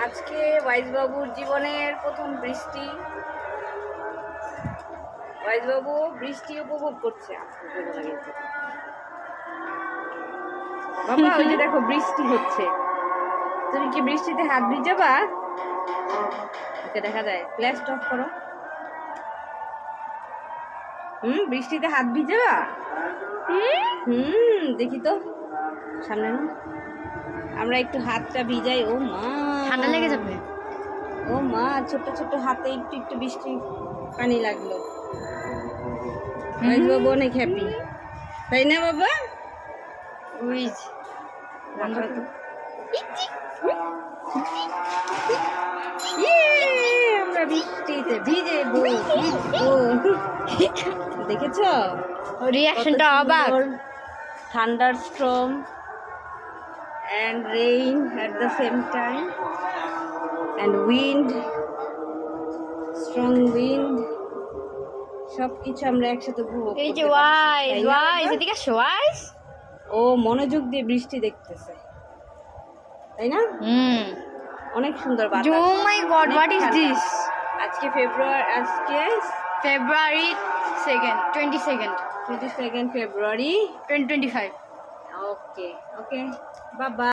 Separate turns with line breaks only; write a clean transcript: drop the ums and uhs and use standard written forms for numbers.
আজকে ওয়াইজ বাবুর জীবনের প্রথম বৃষ্টি। ওয়াইজ বাবু বৃষ্টি উপভোগ করছে। বাবা ওই যে দেখো বৃষ্টি হচ্ছে, তুমি কি বৃষ্টিতে হাত ভিজাবা? ওকে দেখা যায়, ফ্ল্যাশ অফ করো। বৃষ্টিতে হাত ভিজাবা? দেখি তো সামনে না, আমরা একটু হাতটা ভিজাই। ও মা,
ঠান্ডা লেগে যাবে।
ও মা, ছোট ছোট হাতে একটু একটু বৃষ্টি পানি লাগলো। বাবু অনেক হ্যাপি, তাই না বাবা? আমরা বৃষ্টিতে ভিজেবো। দেখেছো
রিঅ্যাকশনটা অবাক।
Thunderstorm and rain at the same time and wind, strong wind, সবকিছু আমরা একসাথে উপভোগ
এই
করতে
যে
পারছি, তাই না
ওয়াইজ
বাবা?
এদিকে আসো ওয়াইজ।
ও মনোযোগ দিয়ে বৃষ্টি দেখতেছে, তাই না? অনেক সুন্দর বাতাস।
Oh my god,
অনেক
what is
ঠান্ডা।
this?
আজকে
February 2nd,
22nd February
2025.
ওকে ওকে বাবা।